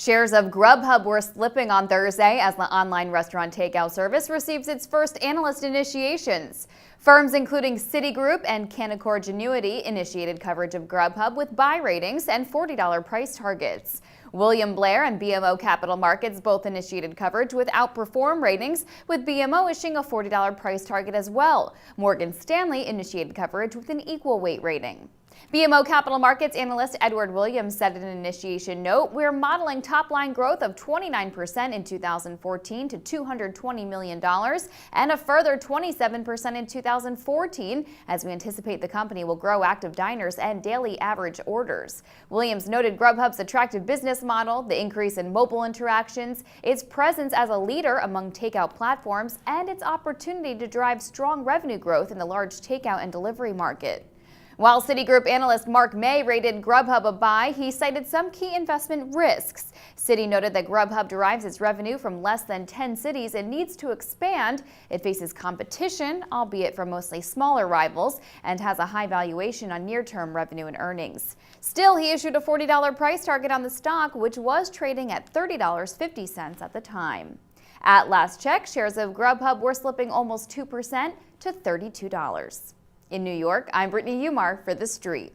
Shares of GrubHub were slipping on Thursday as the online restaurant takeout service receives its first analyst initiations. Firms including Citigroup and Canaccord Genuity initiated coverage of GrubHub with buy ratings and $40 price targets. Blair and BMO Capital Markets both initiated coverage with Outperform ratings, with BMO issuing a $40 price target as well. Morgan Stanley initiated coverage with an equal weight rating. BMO Capital Markets analyst Edward Williams said in an initiation note, "We're modeling top-line growth of 29% in 2014 to $220 million and a further 27% in 2014 as we anticipate the company will grow active diners and daily average orders." Williams noted GrubHub's attractive business model, the increase in mobile interactions, its presence as a leader among takeout platforms, and its opportunity to drive strong revenue growth in the large takeout and delivery market. While Citigroup analyst Mark May rated GrubHub a buy, he cited some key investment risks. Citi noted that GrubHub derives its revenue from less than 10 cities and needs to expand. It faces competition, albeit from mostly smaller rivals, and has a high valuation on near-term revenue and earnings. Still, he issued a $40 price target on the stock, which was trading at $30.50 at the time. At last check, shares of GrubHub were slipping almost 2% to $32. In New York, I'm Brittany Umar for The Street.